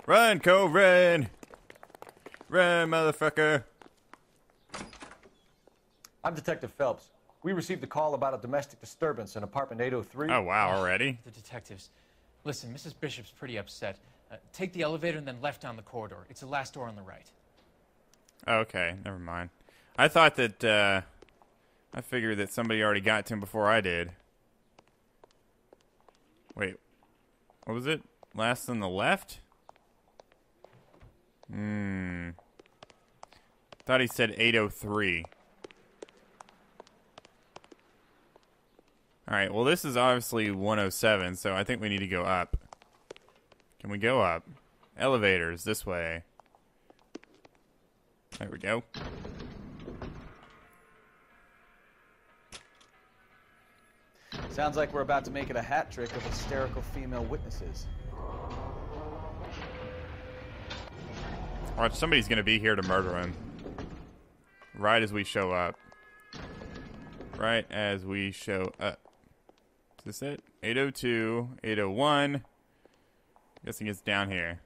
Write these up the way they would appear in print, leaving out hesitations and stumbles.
Run, Cole, run! Run, motherfucker! I'm Detective Phelps. We received a call about a domestic disturbance in apartment 803. Oh, wow, already? The detectives. Listen, Mrs. Bishop's pretty upset. Take the elevator and then left down the corridor. It's the last door on the right. Okay, never mind. I thought that, I figured that somebody already got to him before I did. Wait. What was it? Last on the left? Thought he said 803. Alright, well this is obviously 107, so I think we need to go up. Can we go up? Elevators, this way. There we go. Sounds like we're about to make it a hat trick of hysterical female witnesses. Watch, somebody's gonna be here to murder him. Right as we show up. Right as we show up. Is this it? 802, 801. Guessing it's down here.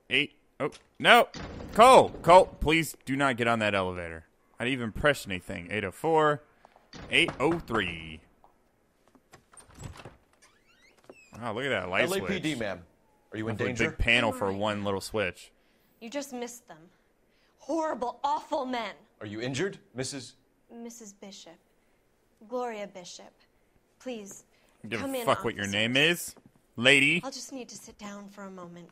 8. Oh, no! Cole! Cole, please do not get on that elevator. I didn't even press anything. 804, 803. Wow, look at that light switch. LAPD, ma'am. Are you in Hopefully danger? big panel for one little switch. You just missed them. Horrible, awful men. Are you injured, Mrs. Bishop. Gloria Bishop. Please, Give come a in, fuck what your officers. name is, lady. I'll just need to sit down for a moment.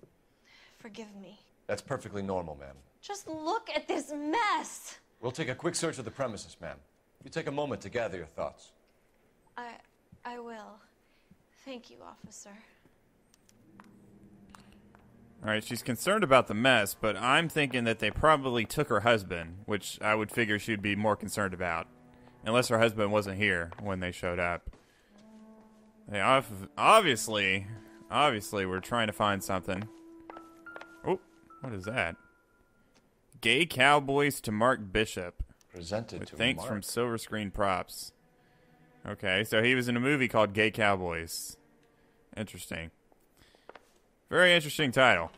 Forgive me. That's perfectly normal, ma'am. Just look at this mess. We'll take a quick search of the premises, ma'am. You take a moment to gather your thoughts. I will. Thank you, officer. Alright, she's concerned about the mess, but I'm thinking that they probably took her husband, which I would figure she'd be more concerned about. Unless her husband wasn't here when they showed up. They obviously we're trying to find something. Oh, what is that? Gay Cowboys to Mark Bishop. Presented With to thanks Mark. from Silver Screen Props. Okay, so he was in a movie called Gay Cowboys. Interesting. Very interesting title.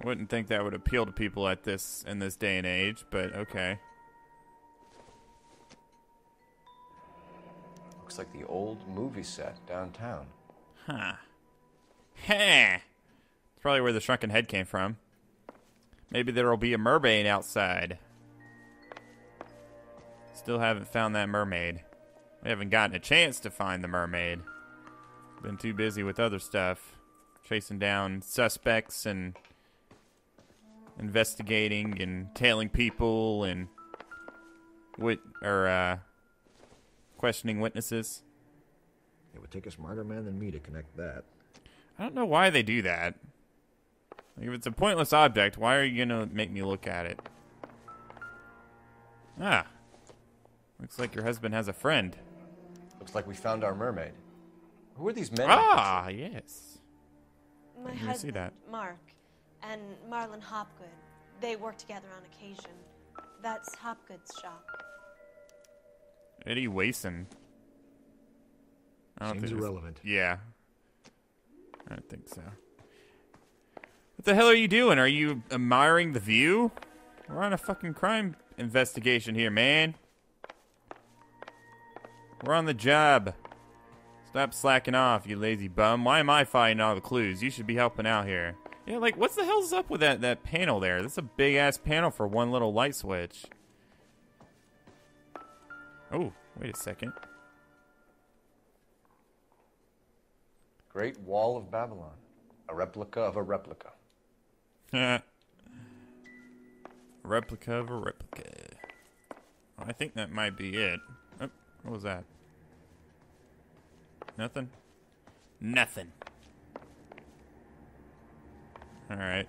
Wouldn't think that would appeal to people in this day and age, but okay. Looks like the old movie set downtown. Huh. Heh. It's probably where the shrunken head came from. Maybe there'll be a mermaid outside. Still haven't found that mermaid. We haven't gotten a chance to find the mermaid. Been too busy with other stuff. Chasing down suspects and investigating and tailing people and questioning witnesses. It would take a smarter man than me to connect that. I don't know why they do that. Like, if it's a pointless object, why are you gonna make me look at it? Ah. Looks like your husband has a friend. Looks like we found our mermaid. Who are these men? Ah, yes. My Didn't see husband, that. Mark, and Marlon Hopgood. They work together on occasion. That's Hopgood's shop. Eddie Wason. I don't Seems think irrelevant. Yeah. I don't think so. What the hell are you doing? Are you admiring the view? We're on a fucking crime investigation here, man. We're on the job. Stop slacking off, you lazy bum. Why am I finding all the clues? You should be helping out here. Yeah, like, what's the hell's up with that panel there? That's a big-ass panel for one little light switch. Oh, wait a second. Great Wall of Babylon. A replica of a replica. Replica of a replica. I think that might be it. Oh, what was that? Nothing? Nothing. Alright.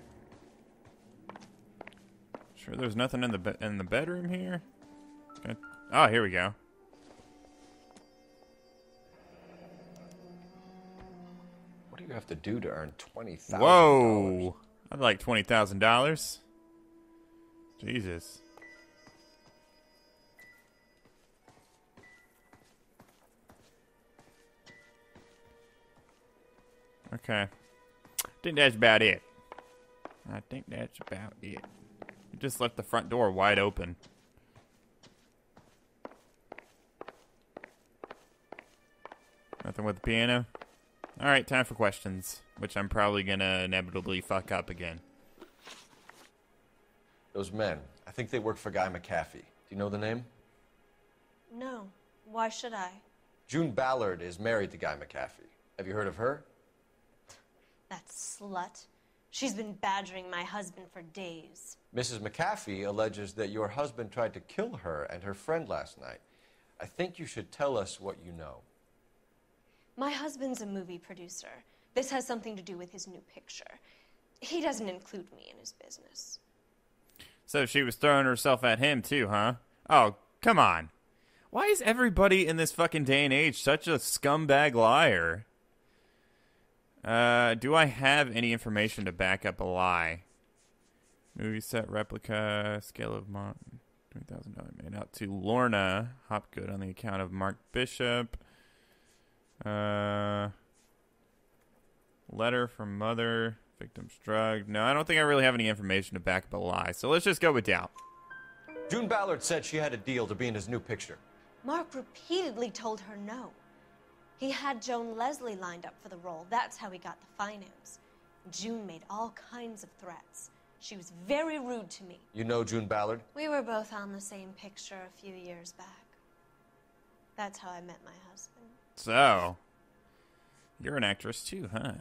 Sure there's nothing in the bedroom here? Okay. Oh, here we go. What do you have to do to earn $20,000? Whoa! I'd like $20,000. Jesus. Okay. I think that's about it. You just left the front door wide open. Nothing with the piano? Alright, time for questions. Which I'm probably gonna inevitably fuck up again. Those men, I think they work for Guy McAfee. Do you know the name? No. Why should I? June Ballard is married to Guy McAfee. Have you heard of her? That slut. She's been badgering my husband for days. Mrs. McAfee alleges that your husband tried to kill her and her friend last night. I think you should tell us what you know. My husband's a movie producer. This has something to do with his new picture. He doesn't include me in his business. So she was throwing herself at him too, huh? Oh, come on. Why is everybody in this fucking day and age such a scumbag liar? Do I have any information to back up a lie? Movie set replica, scale of $20,000 made out to Lorna Hopgood on the account of Mark Bishop. Letter from mother, victim's drugged. No, I don't think I really have any information to back up a lie. So let's just go with doubt. June Ballard said she had a deal to be in his new picture. Mark repeatedly told her no. He had Joan Leslie lined up for the role. That's how he got the finance. June made all kinds of threats. She was very rude to me. You know June Ballard? We were both on the same picture a few years back. That's how I met my husband. So, you're an actress too, huh?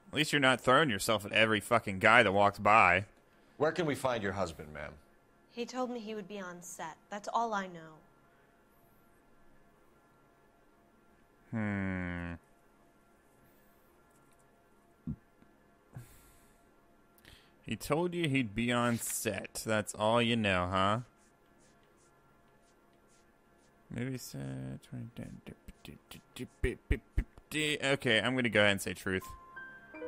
At least you're not throwing yourself at every fucking guy that walks by. Where can we find your husband, ma'am? He told me he would be on set. That's all I know. He told you he'd be on set. That's all you know, huh? Movie set. Okay, I'm gonna go ahead and say truth.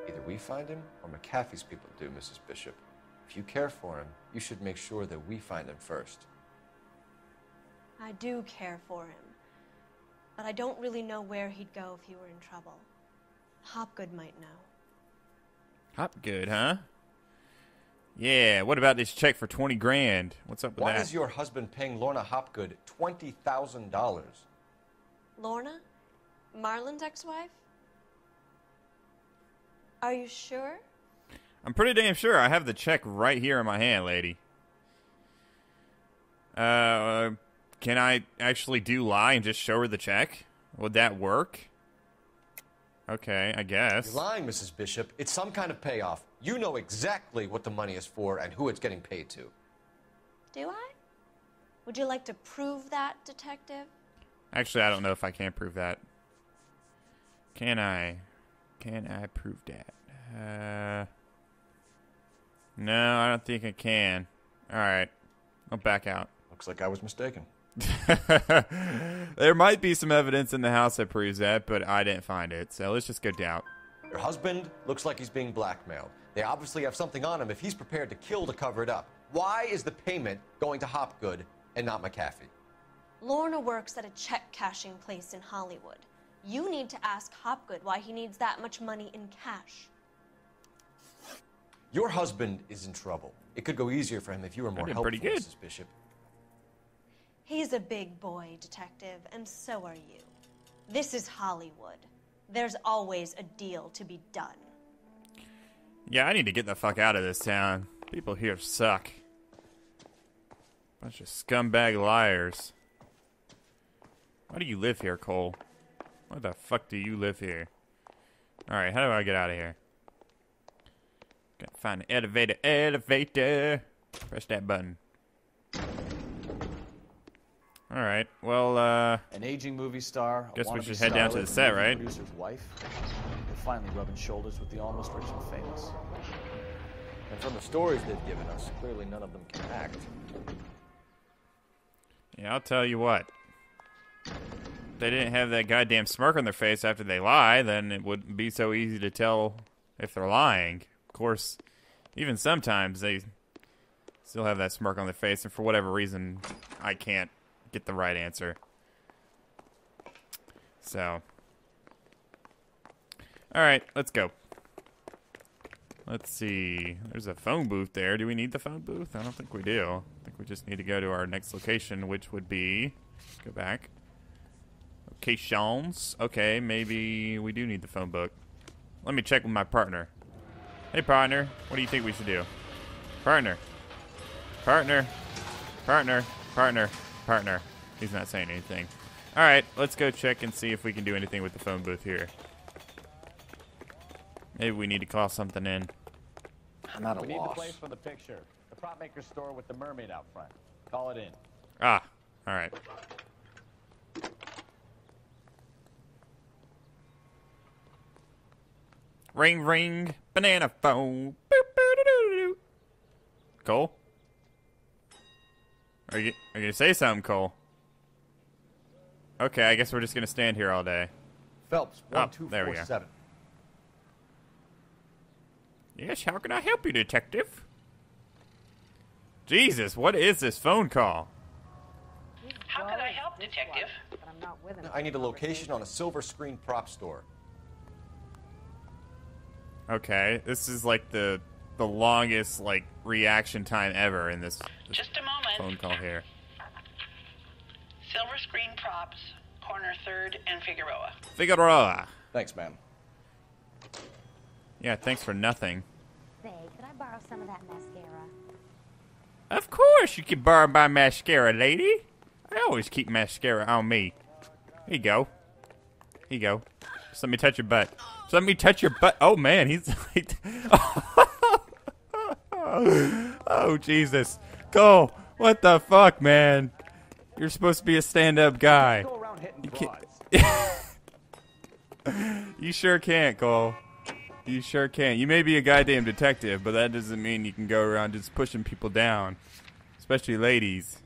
Either we find him or McAfee's people do, Mrs. Bishop. If you care for him, you should make sure that we find him first. I do care for him. But I don't really know where he'd go if he were in trouble. Hopgood might know. Hopgood, huh? Yeah, what about this check for 20 grand? What's up with Why that? is your husband paying Lorna Hopgood $20,000? Lorna? Marlon's ex-wife? Are you sure? I'm pretty damn sure. I have the check right here in my hand, lady. Can I actually do lie and just show her the check? Would that work? Okay, I guess. You're lying, Mrs. Bishop. It's some kind of payoff. You know exactly what the money is for and who it's getting paid to. Do I? Would you like to prove that, detective? Actually, I don't know if I can prove that. Can I? Can I prove that? No, I don't think I can. Alright. I'll back out. Looks like I was mistaken. There might be some evidence in the house that proves that, but I didn't find it. So let's just go doubt. Your husband looks like he's being blackmailed. They obviously have something on him if he's prepared to kill to cover it up. Why is the payment going to Hopgood and not McAfee? Lorna works at a check-cashing place in Hollywood. You need to ask Hopgood why he needs that much money in cash. Your husband is in trouble. It could go easier for him if you were more helpful, pretty good. Mrs. Bishop. He's a big boy, detective, and so are you. This is Hollywood. There's always a deal to be done. Yeah, I need to get the fuck out of this town. People here suck. Bunch of scumbag liars. Why do you live here, Cole? Why the fuck do you live here? Alright, how do I get out of here? Gotta find the elevator. Elevator! Press that button. Alright, well, An aging movie star. Guess a we wannabe should head down to the starlet, set, a movie right? Producer's wife. They're finally rubbing shoulders with the almost rich and famous. And from the stories they've given us, clearly none of them can act. yeah, I'll tell you what. If they didn't have that goddamn smirk on their face after they lie, then it wouldn't be so easy to tell if they're lying. Of course, even sometimes they still have that smirk on their face, and for whatever reason, I can't get the right answer. So, alright, let's go. Let's see. There's a phone booth there. Do we need the phone booth? I don't think we do. I think we just need to go to our next location, which would be... Go back. Locations. Okay, maybe we do need the phone book. Let me check with my partner. Hey, partner. What do you think we should do? Partner. Partner. Partner. Partner. Partner. He's not saying anything. All right, let's go check and see if we can do anything with the phone booth here. Maybe we need to call something in. I'm at a We need the loss. place for the picture. The prop maker store with the mermaid out front. Call it in. Ah, all right. Ring, ring, banana phone. Boop, boop, doo, doo, doo. Cole? Are you gonna say something, Cole? Okay, I guess we're just gonna stand here all day. Phelps, Oh, there we go. 1247. Yes, how can I help you, detective? Jesus, what is this phone call? How can I help, detective? I need a location on a silver screen prop store. Okay, this is like the longest like reaction time ever in this Just a moment. phone call here. Silver screen props, corner 3rd and Figueroa. Figueroa. Thanks, man. Yeah, thanks for nothing. Say, could I borrow some of that mascara? Of course you can borrow my mascara, lady. I always keep mascara on me. Here you go. Here you go. Just let me touch your butt. Just let me touch your butt. Oh, man, he's like... Oh, Jesus. Cole, what the fuck, man? You're supposed to be a stand-up guy. Go around hitting You broads. You sure can't, Cole. You sure can't. You may be a goddamn detective, but that doesn't mean you can go around just pushing people down. Especially ladies.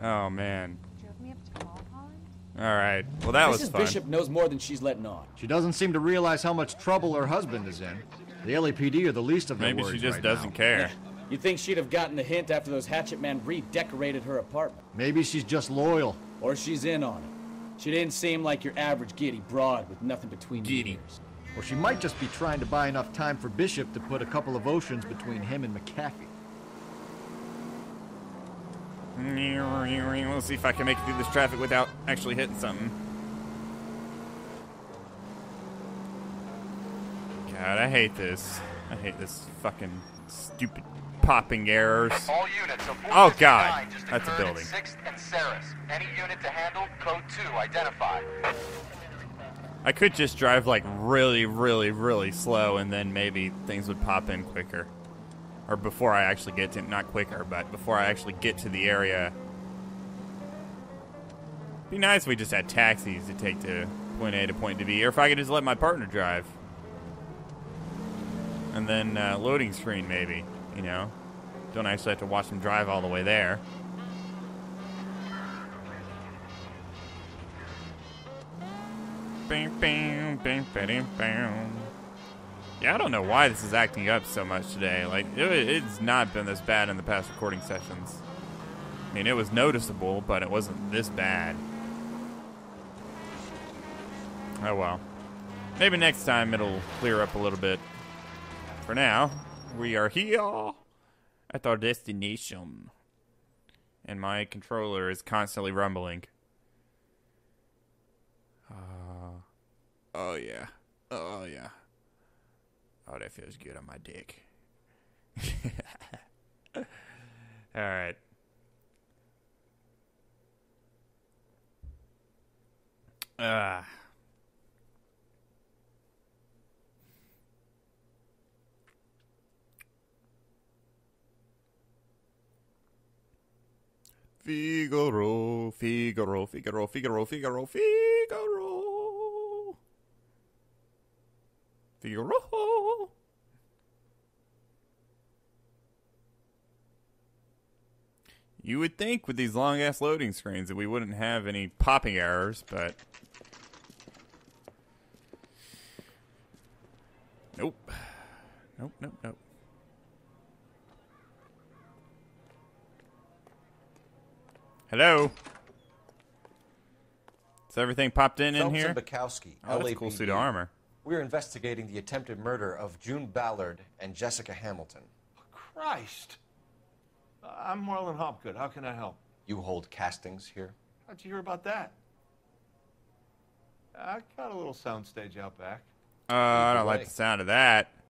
Oh, man. Drove me up to Mulholland? Alright. Well, that was Mrs. fun. Bishop knows more than she's letting on. She doesn't seem to realize how much trouble her husband is in. The LAPD are the least of their Maybe worries she just right doesn't now. care. You'd think she'd have gotten the hint after those hatchet men redecorated her apartment. Maybe she's just loyal. Or she's in on it. She didn't seem like your average giddy broad with nothing between the Giddy. ears. Or she might just be trying to buy enough time for Bishop to put a couple of oceans between him and McAfee. We'll see if I can make it through this traffic without actually hitting something. God, I hate this. I hate this fucking stupid popping errors. All units, Oh, God. That's a building. 6th and Saris. Any unit to handle, code 2, identified. I could just drive like really, really, really slow and then maybe things would pop in quicker. Or before I actually get to, not quicker, but before I actually get to the area. Be nice if we just had taxis to take to point A to point B, or if I could just let my partner drive. And then loading screen maybe, you know? Don't actually have to watch them drive all the way there. Bam, bam, bam, bam, bam. Yeah, I don't know why this is acting up so much today. Like, it's not been this bad in the past recording sessions. I mean, it was noticeable, but it wasn't this bad. Oh well. Maybe next time it'll clear up a little bit. For now, we are here at our destination. And my controller is constantly rumbling. Oh yeah. Oh yeah. Oh, that feels good on my dick. Alright. Figaro, Figaro, Figaro, Figaro, Figaro, Figaro. Figaro. You would think with these long-ass loading screens that we wouldn't have any popping errors, but... Nope. Nope, nope, nope. Hello? Is everything popped in Phelps here? and Bukowski, Oh, that's a cool LAPD. suit of armor. We're investigating the attempted murder of June Ballard and Jessica Hamilton. Christ. I'm Marlon Hopgood. How can I help? You hold castings here? How'd you hear about that? I got a little soundstage out back. I don't like the sound of that.